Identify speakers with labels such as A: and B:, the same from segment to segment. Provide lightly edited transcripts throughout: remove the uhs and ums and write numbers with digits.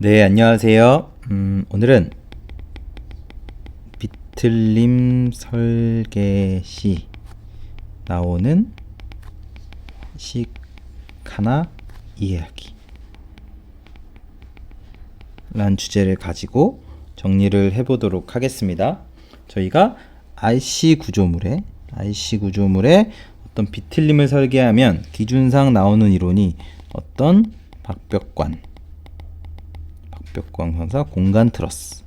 A: 네, 안녕하세요. 오늘은 비틀림 설계 시 나오는 식 하나 이해하기 라는 주제를 가지고 정리를 해보도록 하겠습니다. 저희가 RC 구조물에 어떤 비틀림을 설계하면 기준상 나오는 이론이 어떤 박벽관 방사 공간 트러스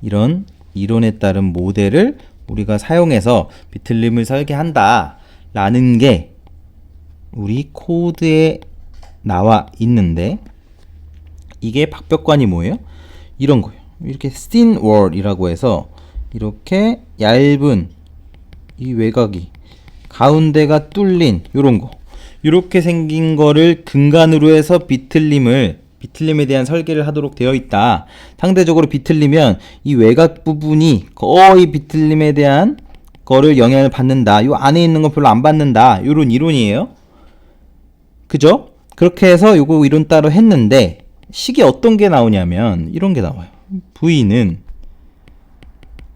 A: 이런 이론에 따른 모델을 우리가 사용해서 비틀림을 설계한다 라는 게 우리 코드에 나와 있는데, 이게 박벽관이 뭐예요? 이런 거예요. 이렇게 thin wall이라고 해서 이렇게 얇은 이 외곽이 가운데가 뚫린 요런 거, 이렇게 생긴 거를 근간으로 해서 비틀림에 대한 설계를 하도록 되어 있다. 상대적으로 비틀리면 이 외곽 부분이 거의 비틀림에 대한 거를 영향을 받는다. 요 안에 있는 거 별로 안 받는다. 요런 이론이에요. 그죠? 그렇게 해서 요거 이론 따로 했는데, 식이 어떤 게 나오냐면 이런 게 나와요. V는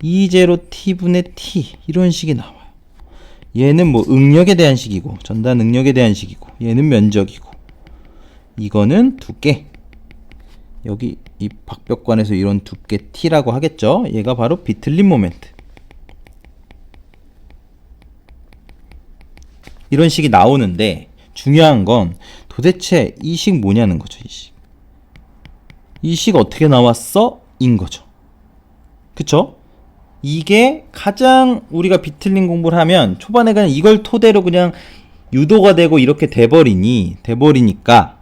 A: E0 T분의 T 이런 식이 나와요. 얘는 뭐 응력에 대한 식이고, 전단 응력에 대한 식이고, 얘는 면적이고, 이거는 두께, 여기 이 박벽관에서 이런 두께 T라고 하겠죠. 얘가 바로 비틀림 모멘트. 이런 식이 나오는데, 중요한 건 도대체 이 식 뭐냐는 거죠. 이 식 어떻게 나왔어? 인 거죠. 그쵸? 이게 가장 우리가 비틀림 공부를 하면 초반에 그냥 이걸 토대로 그냥 유도가 되고 이렇게 돼버리니까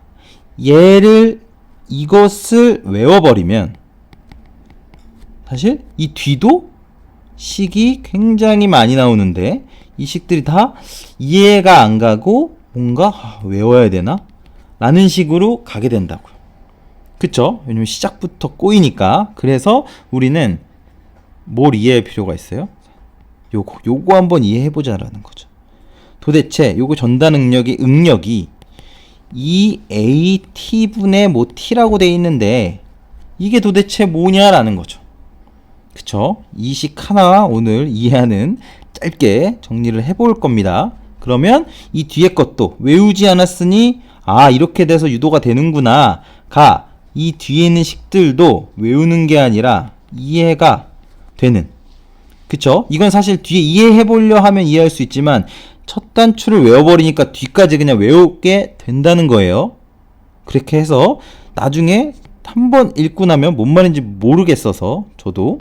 A: 이것을 외워버리면 사실 이 뒤도 식이 굉장히 많이 나오는데, 이 식들이 다 이해가 안 가고 뭔가 외워야 되나? 라는 식으로 가게 된다고요. 그쵸? 왜냐면 시작부터 꼬이니까. 그래서 우리는 뭘 이해할 필요가 있어요? 요거 한번 이해해보자라는 거죠. 도대체 요거 전단 응력이 EAT분의 뭐 T라고 돼 있는데 이게 도대체 뭐냐라는 거죠. 그쵸? 이 식 하나 오늘 이해하는 짧게 정리를 해볼 겁니다. 그러면 이 뒤에 것도 외우지 않았으니 이렇게 돼서 유도가 되는구나 이 뒤에 있는 식들도 외우는 게 아니라 이해가 되는, 그쵸? 이건 사실 뒤에 이해해보려 하면 이해할 수 있지만 첫 단추를 외워버리니까 뒤까지 그냥 외우게 된다는 거예요. 그렇게 해서 나중에 한번 읽고 나면 뭔 말인지 모르겠어서, 저도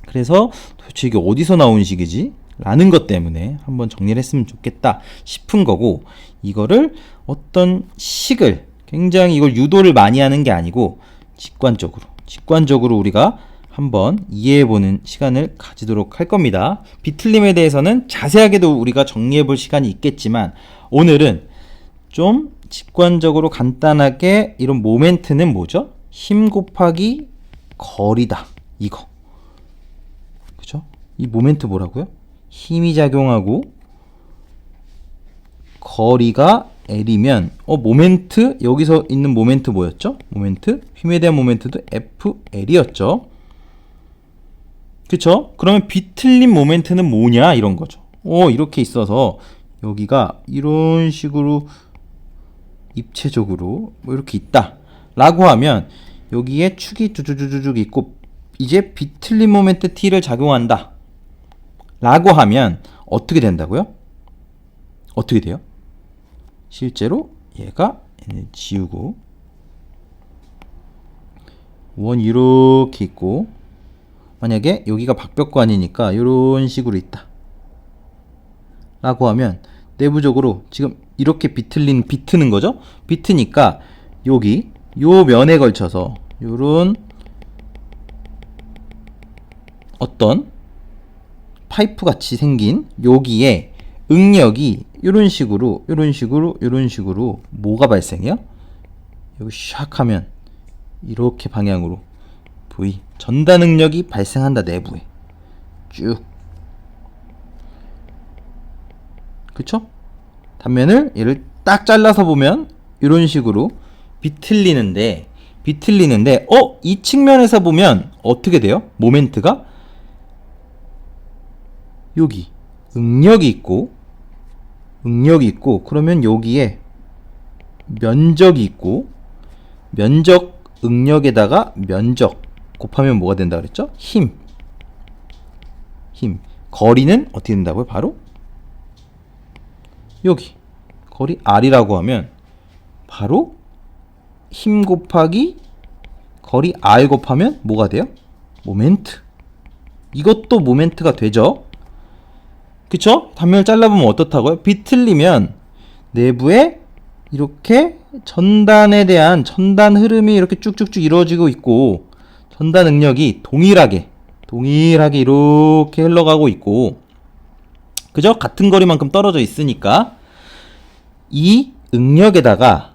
A: 그래서 도대체 이게 어디서 나온 식이지? 라는 것 때문에 한번 정리를 했으면 좋겠다 싶은 거고, 이거를 어떤 식을 굉장히 이걸 유도를 많이 하는 게 아니고 직관적으로 우리가 한번 이해해보는 시간을 가지도록 할 겁니다. 비틀림에 대해서는 자세하게도 우리가 정리해볼 시간이 있겠지만, 오늘은 좀 직관적으로 간단하게 이런 모멘트는 뭐죠? 힘 곱하기 거리다. 이거. 그죠? 이 모멘트 뭐라고요? 힘이 작용하고 거리가 L이면 모멘트, 여기서 있는 모멘트 뭐였죠? 모멘트, 힘에 대한 모멘트도 FL이었죠. 그쵸? 그러면 비틀림 모멘트는 뭐냐? 이런 거죠. 이렇게 있어서 여기가 이런 식으로 입체적으로 뭐 이렇게 있다 라고 하면 여기에 축이 쭈쭈쭈쭈 있고 이제 비틀림 모멘트 T를 작용한다 라고 하면 어떻게 된다고요? 어떻게 돼요? 실제로 얘가 지우고 원 이렇게 있고, 만약에 여기가 박벽관이니까 이런 식으로 있다 라고 하면 내부적으로 지금 이렇게 비트는 거죠? 비트니까 여기 요 면에 걸쳐서 요런 어떤 파이프 같이 생긴 여기에 응력이 이런 식으로 뭐가 발생해요? 여기 샥 하면 이렇게 방향으로 V 전단 응력이 발생한다. 내부에 쭉, 그쵸? 단면을 얘를 딱 잘라서 보면 이런 식으로 비틀리는데 이 측면에서 보면 어떻게 돼요? 모멘트가 여기 응력이 있고 그러면 여기에 면적이 있고 면적 응력에다가 면적 곱하면 뭐가 된다 그랬죠? 힘. 거리는 어떻게 된다고요? 바로 여기 거리 R이라고 하면 바로 힘 곱하기 거리 R 곱하면 뭐가 돼요? 모멘트. 이것도 모멘트가 되죠. 그쵸? 단면을 잘라보면 어떻다고요? 비틀리면 내부에 이렇게 전단에 대한 전단 흐름이 이렇게 쭉쭉쭉 이루어지고 있고 전단 응력이 동일하게 이렇게 흘러가고 있고, 그죠? 같은 거리만큼 떨어져 있으니까 이 응력에다가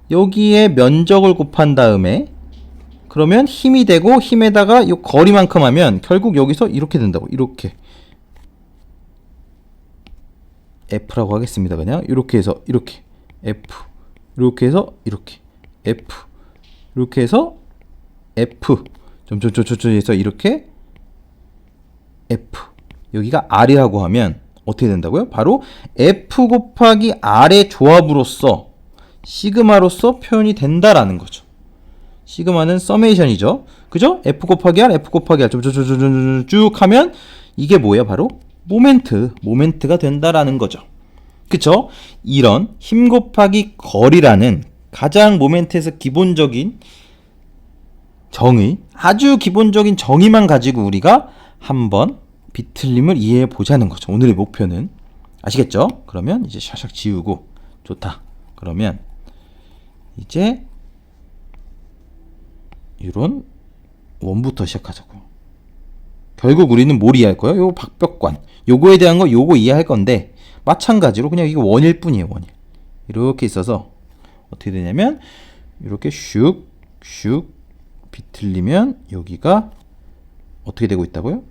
A: 여기에 면적을 곱한 다음에 그러면 힘이 되고 힘에다가 이 거리만큼 하면 결국 여기서 이렇게 된다고. 이렇게 F라고 하겠습니다. 그냥 이렇게 해서 이렇게 F, 이렇게 해서 이렇게 F, 이렇게 해서 F 점점점점점해서 이렇게 F, 여기가 R이라고 하면 어떻게 된다고요? 바로 F 곱하기 R의 조합으로서 시그마로서 표현이 된다라는 거죠. 시그마는 서메이션이죠. 그죠? F 곱하기 R, F 곱하기 R 쭉 하면 이게 뭐예요? 바로 모멘트가 된다라는 거죠. 그쵸? 이런 힘 곱하기 거리라는 가장 모멘트에서 기본적인 정의, 아주 기본적인 정의만 가지고 우리가 한번 비틀림을 이해해 보자는 거죠. 오늘의 목표는. 아시겠죠? 그러면 이제 샥샥 지우고, 좋다. 그러면 이제 이런 원부터 시작하자고. 결국 우리는 뭘 이해할 거예요? 요 박벽관. 요거에 대한 거 요거 이해할 건데 마찬가지로 그냥 이거 원일 뿐이에요. 원일. 이렇게 있어서 어떻게 되냐면 이렇게 슉 비틀리면 여기가 어떻게 되고 있다고요?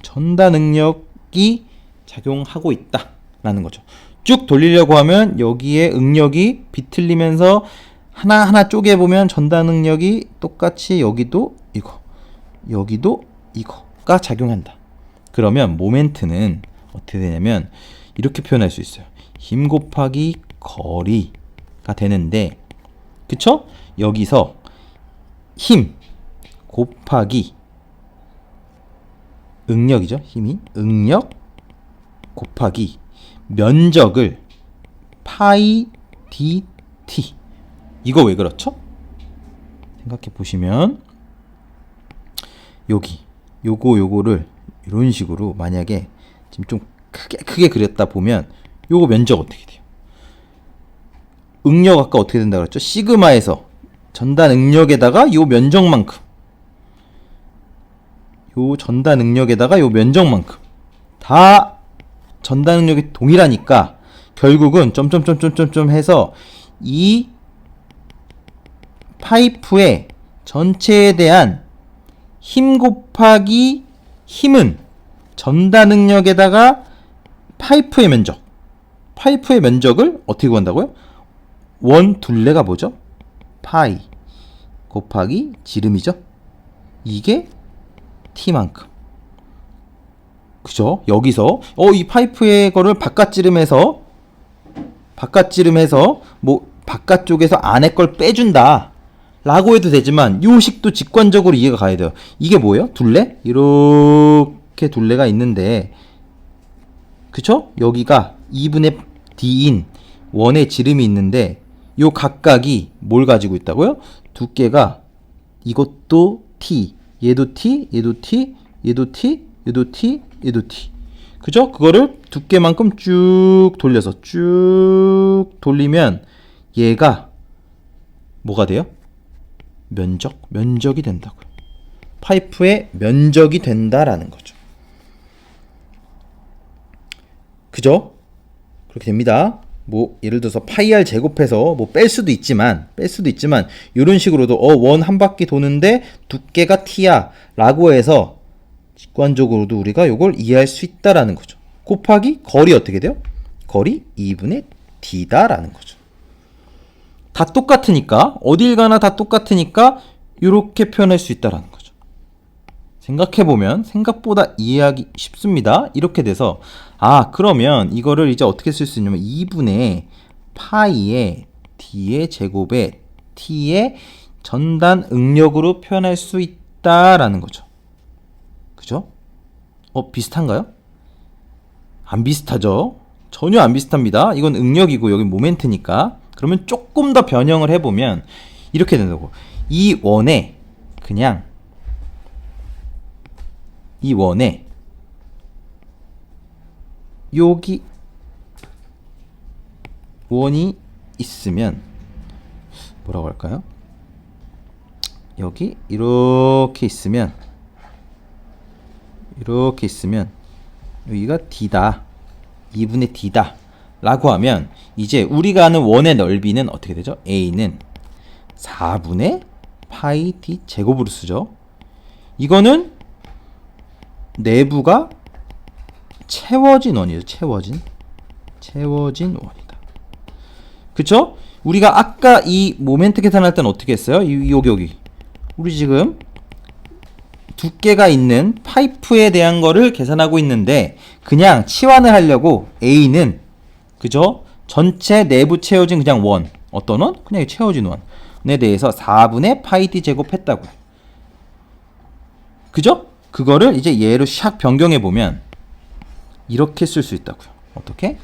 A: 전단 응력이 작용하고 있다라는 거죠. 쭉 돌리려고 하면 여기에 응력이 비틀리면서 하나하나 쪼개보면 전단 응력이 똑같이 여기도 이거, 여기도 이거가 작용한다. 그러면 모멘트는 어떻게 되냐면 이렇게 표현할 수 있어요. 힘 곱하기 거리가 되는데, 그쵸? 여기서 힘 곱하기 응력이죠. 힘이 응력 곱하기 면적을 파이 dt. 이거 왜 그렇죠? 생각해 보시면 여기 요거를 이런 식으로 만약에 지금 좀 크게 그렸다 보면 요거 면적 어떻게 돼요? 응력 아까 어떻게 된다고 그랬죠? 시그마에서 전단 응력에다가 요 면적만큼, 요 전단 응력에다가 요 면적만큼 다 전단 응력이 동일하니까 결국은 점점점점점 해서 이 파이프의 전체에 대한 힘 곱하기 힘은 전단 응력에다가 파이프의 면적을 어떻게 구한다고요? 원 둘레가 뭐죠? 파이 곱하기 지름이죠. 이게 t만큼. 그죠? 여기서 이 파이프의 거를 바깥지름해서 뭐 바깥쪽에서 안에 걸 빼준다 라고 해도 되지만 요 식도 직관적으로 이해가 가야 돼요. 이게 뭐예요? 둘레? 이렇게 둘레가 있는데, 그쵸? 여기가 2분의 d인 원의 지름이 있는데 요 각각이 뭘 가지고 있다고요? 두께가 이것도 t, 얘도 t, 얘도 t, 얘도 t, 얘도 t, 얘도 t. 그죠? 그거를 두께만큼 쭉 돌려서 쭉 돌리면 얘가 뭐가 돼요? 면적이 된다고요. 파이프의 면적이 된다라는 거죠. 그죠? 그렇게 됩니다. 뭐 예를 들어서 파이 r 제곱해서 뭐 뺄 수도 있지만 이런 식으로도 원 한 바퀴 도는데 두께가 t야 라고 해서 직관적으로도 우리가 이걸 이해할 수 있다라는 거죠. 곱하기 거리 어떻게 돼요? 거리 2분의 d다라는 거죠. 다 똑같으니까, 어딜 가나 다 똑같으니까 이렇게 표현할 수 있다라는 거죠. 생각해보면 생각보다 이해하기 쉽습니다. 이렇게 돼서 그러면 이거를 이제 어떻게 쓸 수 있냐면 2분의 파이의 d의 제곱에 t의 전단 응력으로 표현할 수 있다라는 거죠. 그죠? 비슷한가요? 안 비슷하죠? 전혀 안 비슷합니다. 이건 응력이고 여기 모멘트니까. 그러면 조금 더 변형을 해보면 이렇게 된다고. 이 원에 그냥 이 원에 여기 원이 있으면 뭐라고 할까요? 여기 이렇게 있으면 여기가 D다. 2분의 D다. 라고 하면 이제 우리가 아는 원의 넓이는 어떻게 되죠? A는 4분의 파이 D 제곱으로 쓰죠. 이거는 내부가 채워진 원이죠. 채워진 원이다. 그쵸? 우리가 아까 이 모멘트 계산할 때는 어떻게 했어요? 여기. 우리 지금 두께가 있는 파이프에 대한 거를 계산하고 있는데 그냥 치환을 하려고 A는 그죠? 전체 내부 채워진 그냥 원. 어떤 원? 그냥 채워진 원에 대해서 4분의 파이 D 제곱했다고요. 그죠? 그거를 이제 얘로 샥 변경해 보면 이렇게 쓸 수 있다고요. 어떻게?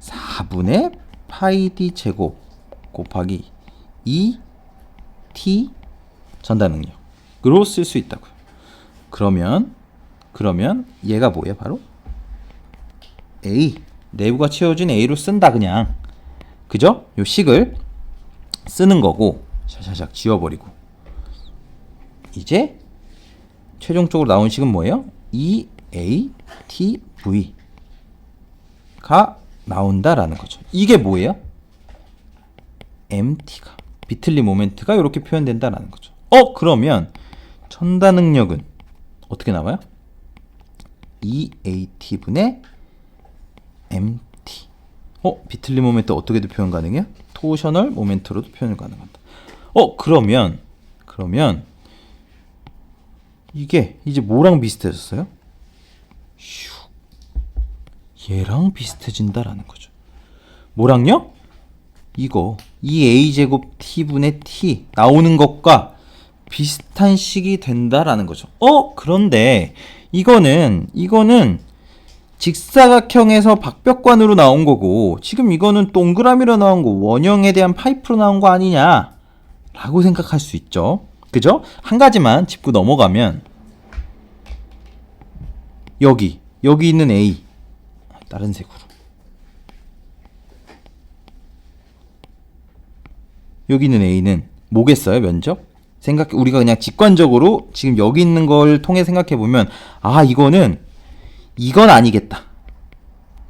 A: 4분의 파이 D 제곱 곱하기 2t 전단 능력으로 쓸 수 있다고요. 그러면 얘가 뭐예요? 바로 A, 내부가 채워진 A로 쓴다 그냥. 그죠? 요 식을 쓰는 거고 샤샤샥 지워버리고 이제 최종적으로 나온 식은 뭐예요? EATV가 나온다라는 거죠. 이게 뭐예요? MT가 비틀리 모멘트가 이렇게 표현된다라는 거죠. 그러면 전단 능력은 어떻게 나와요? EAT분의 MT. 비틀리 모멘트 어떻게도 표현 가능해요? 토셔널 모멘트로도 표현 가능하다. 그러면 이게 이제 뭐랑 비슷해졌어요? 얘랑 비슷해진다라는 거죠. 뭐랑요? 이거 2a제곱 t분의 t 나오는 것과 비슷한 식이 된다라는 거죠. 그런데 이거는 직사각형에서 박벽관으로 나온 거고 지금 이거는 동그라미로 나온 거 원형에 대한 파이프로 나온 거 아니냐 라고 생각할 수 있죠. 그죠? 한 가지만 짚고 넘어가면 여기 있는 A 다른 색으로 여기 있는 A는 뭐겠어요? 면적? 우리가 그냥 직관적으로 지금 여기 있는 걸 통해 생각해 보면 이건 아니겠다.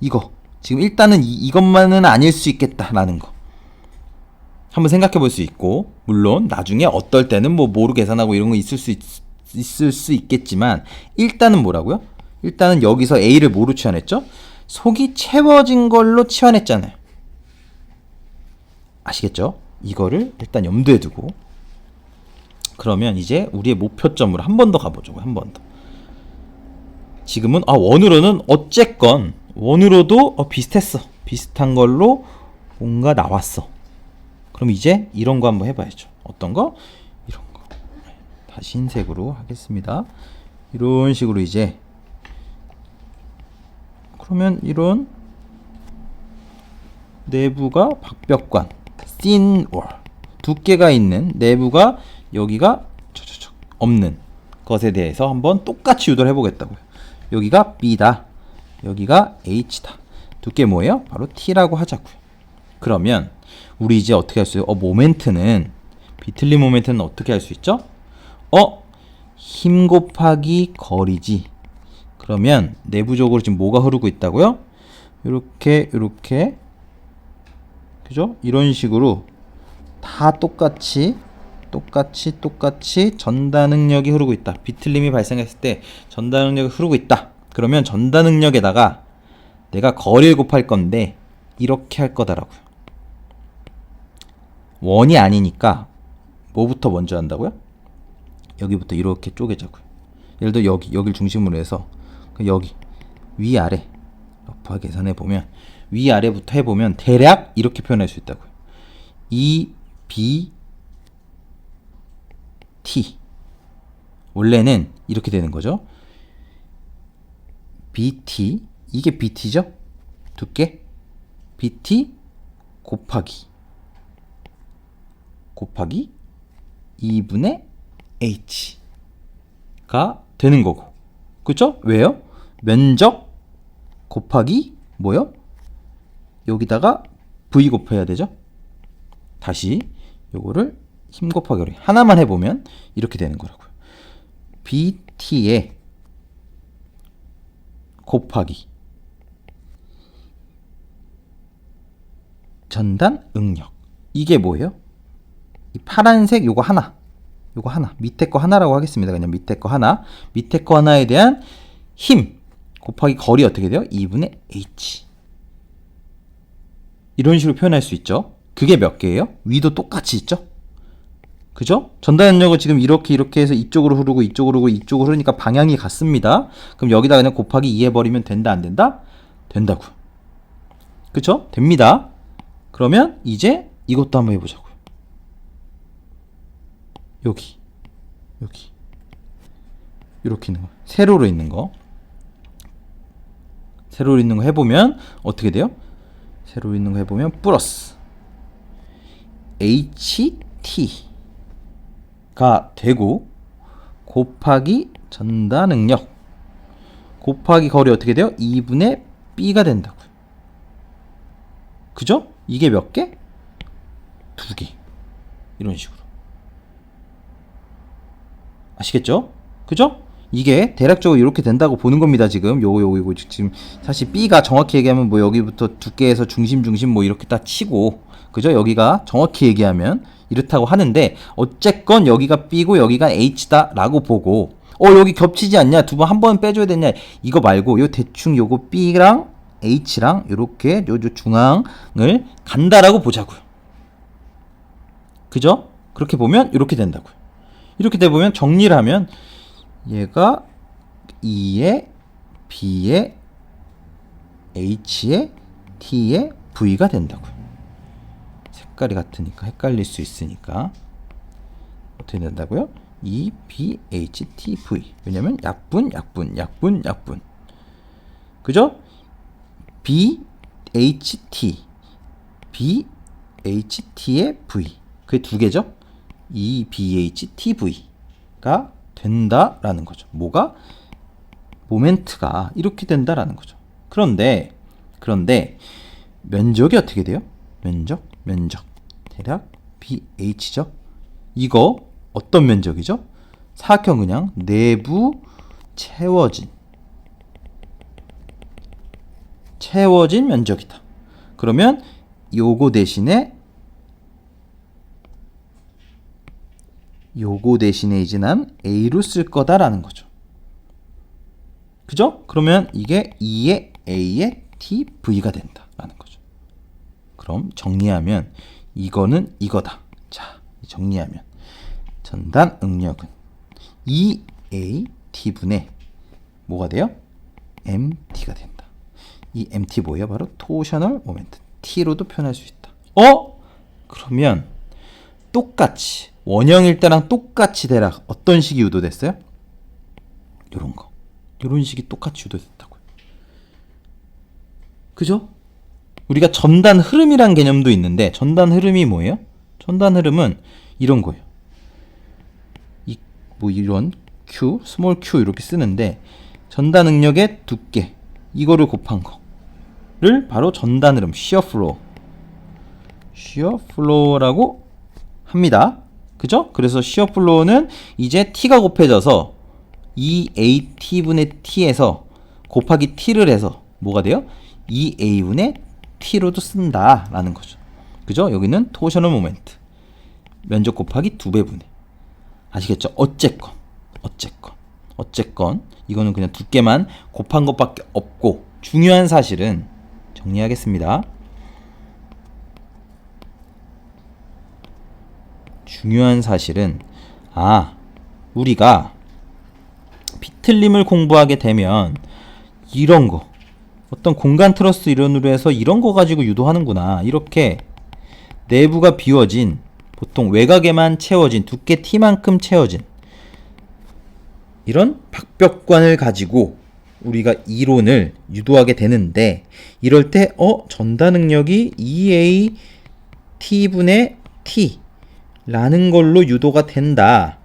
A: 이거 지금 일단은 이것만은 아닐 수 있겠다라는 거 한번 생각해 볼 수 있고, 물론 나중에 어떨 때는 뭐로 계산하고 이런 거 있을 수 있겠지만 일단은 뭐라고요? 일단은 여기서 A를 뭐로 치환했죠? 속이 채워진 걸로 치환했잖아요. 아시겠죠? 이거를 일단 염두에 두고 그러면 이제 우리의 목표점으로 한 번 더 가보죠. 한 번 더. 지금은 원으로는 어쨌건 원으로도 비슷했어. 비슷한 걸로 뭔가 나왔어. 그럼 이제 이런 거 한번 해봐야죠. 어떤 거? 이런 거. 다시 흰색으로 하겠습니다. 이런 식으로 이제 그러면 이런 내부가 박벽관 thin wall 두께가 있는 내부가 여기가 없는 것에 대해서 한번 똑같이 유도를 해보겠다고요. 여기가 B다. 여기가 H다. 두께 뭐예요? 바로 T라고 하자고요. 그러면 우리 이제 어떻게 할 수 있어요? 모멘트는 비틀리 모멘트는 어떻게 할 수 있죠? 힘 곱하기 거리지. 그러면 내부적으로 지금 뭐가 흐르고 있다고요? 이렇게 그죠? 이런 식으로 다 똑같이 전단 응력이 흐르고 있다. 비틀림이 발생했을 때 전단 응력이 흐르고 있다. 그러면 전단 응력에다가 내가 거리를 곱할 건데 이렇게 할 거다라고요. 원이 아니니까 뭐부터 먼저 한다고요? 여기부터 이렇게 쪼개자고요. 예를 들어 여기를 중심으로 해서 여기 위아래 러프하게 계산해 보면 위아래부터 해보면 대략 이렇게 표현할 수 있다고요. E, B, T. 원래는 이렇게 되는 거죠. BT, 이게 BT죠? 두께 BT 곱하기 2분의 H가 되는 거고, 그쵸? 왜요? 면적 곱하기 뭐요? 여기다가 V 곱해야 되죠? 다시 요거를 힘 곱하기 어리 하나만 해보면 이렇게 되는 거라고요. BT에 곱하기 전단 응력. 이게 뭐예요? 이 파란색 요거 하나 밑에 거 하나라고 하겠습니다. 그냥 밑에 거 하나에 대한 힘 곱하기 거리 어떻게 돼요? 2분의 H. 이런 식으로 표현할 수 있죠. 그게 몇 개예요? 위도 똑같이 있죠? 그죠? 전단 응력을 지금 이렇게 해서 이쪽으로 흐르고 이쪽으로 흐르니까 방향이 같습니다. 그럼 여기다 그냥 곱하기 2 해버리면 된다, 안 된다? 된다고요. 그쵸? 됩니다. 그러면 이제 이것도 한번 해보자고요. 여기 이렇게 있는 거, 세로로 있는 거 해보면 어떻게 돼요? 세로로 있는 거 해보면 플러스 HT가 되고 곱하기 전단 능력 곱하기 거리 어떻게 돼요? 2분의 B가 된다고요. 그죠? 이게 몇 개? 2개. 이런 식으로. 아시겠죠? 그죠? 이게 대략적으로 이렇게 된다고 보는 겁니다. 지금 요거 지금 사실 B가 정확히 얘기하면 뭐 여기부터 두께에서 중심 뭐 이렇게 다 치고, 그죠? 여기가 정확히 얘기하면 이렇다고 하는데 어쨌건 여기가 B고 여기가 H다 라고 보고, 여기 겹치지 않냐? 두 번 한 번 빼줘야 되냐? 이거 말고 요 대충 요거 B랑 H랑 요렇게 요 중앙을 간다라고 보자고요. 그죠? 그렇게 보면 이렇게 된다고요. 이렇게 되보면 정리를 하면 얘가 E에 B에 H에 T에 V가 된다고요. 색깔이 같으니까 헷갈릴 수 있으니까 어떻게 된다고요? E, B, H, T, V. 왜냐면 약분. 그죠? B, H, T. B, H, T의 V. 그게 두 개죠? E, B, H, T, V가 된다라는 거죠. 뭐가? 모멘트가 이렇게 된다라는 거죠. 그런데 면적이 어떻게 돼요? 면적 대략 BH죠. 이거 어떤 면적이죠? 사각형 그냥 내부 채워진 면적이다. 그러면 요거 대신에 이제 난 A로 쓸 거다라는 거죠. 그죠? 그러면 이게 2의 A의 TV가 된다라는 거죠. 그럼 정리하면 이거는 이거다. 자, 정리하면 전단 응력은 2AT분의 뭐가 돼요? MT가 된다. 이 MT 뭐예요? 바로 토셔널 모멘트. T로도 표현할 수 있다. 그러면 똑같이 원형일 때랑 똑같이 대략 어떤 식이 유도됐어요? 요런 식이 똑같이 유도됐다고요. 그죠? 우리가 전단 흐름이란 개념도 있는데 전단 흐름이 뭐예요? 전단 흐름은 이런 거예요. 이런 Q, 스몰 Q 이렇게 쓰는데 전단 응력의 두께 이거를 곱한 거를 바로 전단 흐름, shear flow라고 합니다. 그죠? 그래서 shear flow는 이제 T가 곱해져서 2AT분의 T에서 곱하기 T를 해서 뭐가 돼요? 2A분의 T로도 쓴다라는 거죠. 그죠? 여기는 토셔널 모멘트. 면적 곱하기 2배분의. 아시겠죠? 어쨌건 이거는 그냥 두께만 곱한 것밖에 없고, 중요한 사실은 정리하겠습니다. 중요한 사실은 우리가 비틀림을 공부하게 되면 이런 거 어떤 공간 트러스 이론으로 해서 이런 거 가지고 유도하는구나. 이렇게 내부가 비워진 보통 외곽에만 채워진 두께 T만큼 채워진 이런 박벽관을 가지고 우리가 이론을 유도하게 되는데 이럴 때 전다 능력이 2A T분의 T 라는 걸로 유도가 된다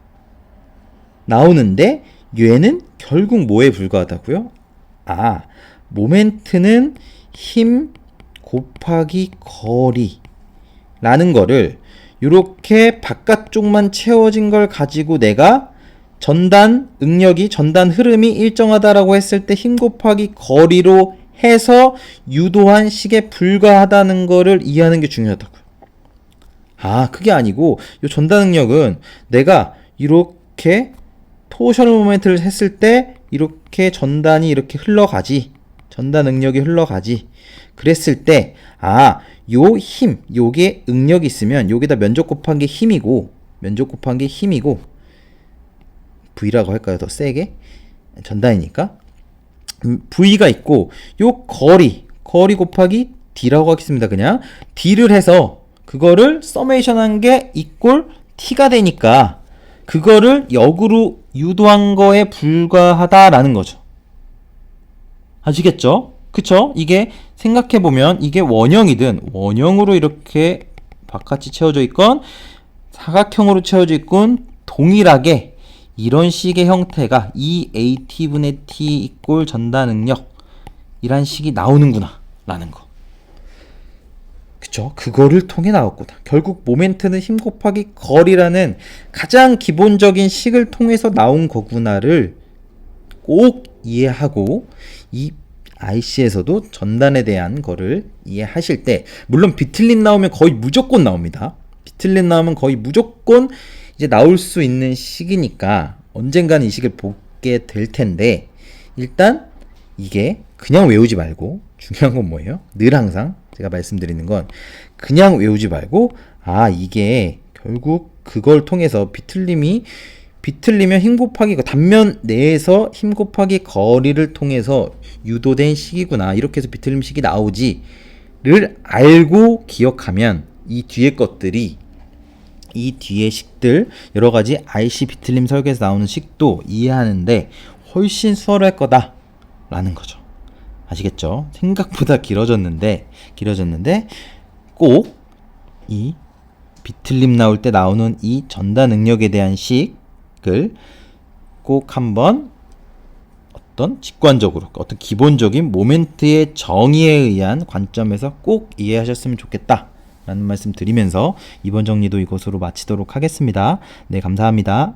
A: 나오는데 얘는 결국 뭐에 불과하다고요? 모멘트는 힘 곱하기 거리 라는 거를 이렇게 바깥쪽만 채워진 걸 가지고 내가 전단 응력이 전단 흐름이 일정하다라고 했을 때 힘 곱하기 거리로 해서 유도한 식에 불과하다는 거를 이해하는 게 중요하다고요. 그게 아니고 이 전단 응력은 내가 이렇게 토셔널 모멘트를 했을 때 이렇게 전단이 이렇게 흘러가지. 전단 응력이 흘러가지. 그랬을 때 요 힘, 요게 응력이 있으면 여기다 면적 곱한 게 힘이고 V라고 할까요? 더 세게? 전단이니까. V가 있고 요 거리 곱하기 D라고 하겠습니다. 그냥 D를 해서 그거를 서메이션한 게 이꼴 T가 되니까 그거를 역으로 유도한 거에 불과하다라는 거죠. 아시겠죠? 그쵸? 이게 생각해보면 이게 원형이든 원형으로 이렇게 바깥이 채워져 있건 사각형으로 채워져 있건 동일하게 이런 식의 형태가 2AT분의 T 이꼴 전다 능력 이란 식이 나오는구나 라는 거. 그쵸? 그거를 통해 나왔구나. 결국 모멘트는 힘 곱하기 거리라는 가장 기본적인 식을 통해서 나온 거구나를 꼭 이해하고 이 IC에서도 전단에 대한 거를 이해하실 때 물론 비틀림 나오면 거의 무조건 나옵니다. 비틀림 나오면 거의 무조건 이제 나올 수 있는 식이니까 언젠가는 이 식을 보게 될 텐데 일단 이게 그냥 외우지 말고 중요한 건 뭐예요? 늘 항상 제가 말씀드리는 건 그냥 외우지 말고 이게 결국 그걸 통해서 비틀리면 힘 곱하기 단면 내에서 힘 곱하기 거리를 통해서 유도된 식이구나. 이렇게 해서 비틀림 식이 나오지를 알고 기억하면 이 뒤에 것들이 이 뒤에 식들 여러 가지 IC 비틀림 설계에서 나오는 식도 이해하는데 훨씬 수월할 거다라는 거죠. 아시겠죠? 생각보다 길어졌는데 꼭 이 비틀림 나올 때 나오는 이 전다 능력에 대한 식을 꼭 한번 어떤 직관적으로 어떤 기본적인 모멘트의 정의에 의한 관점에서 꼭 이해하셨으면 좋겠다 라는 말씀 드리면서 이번 정리도 이것으로 마치도록 하겠습니다. 네, 감사합니다.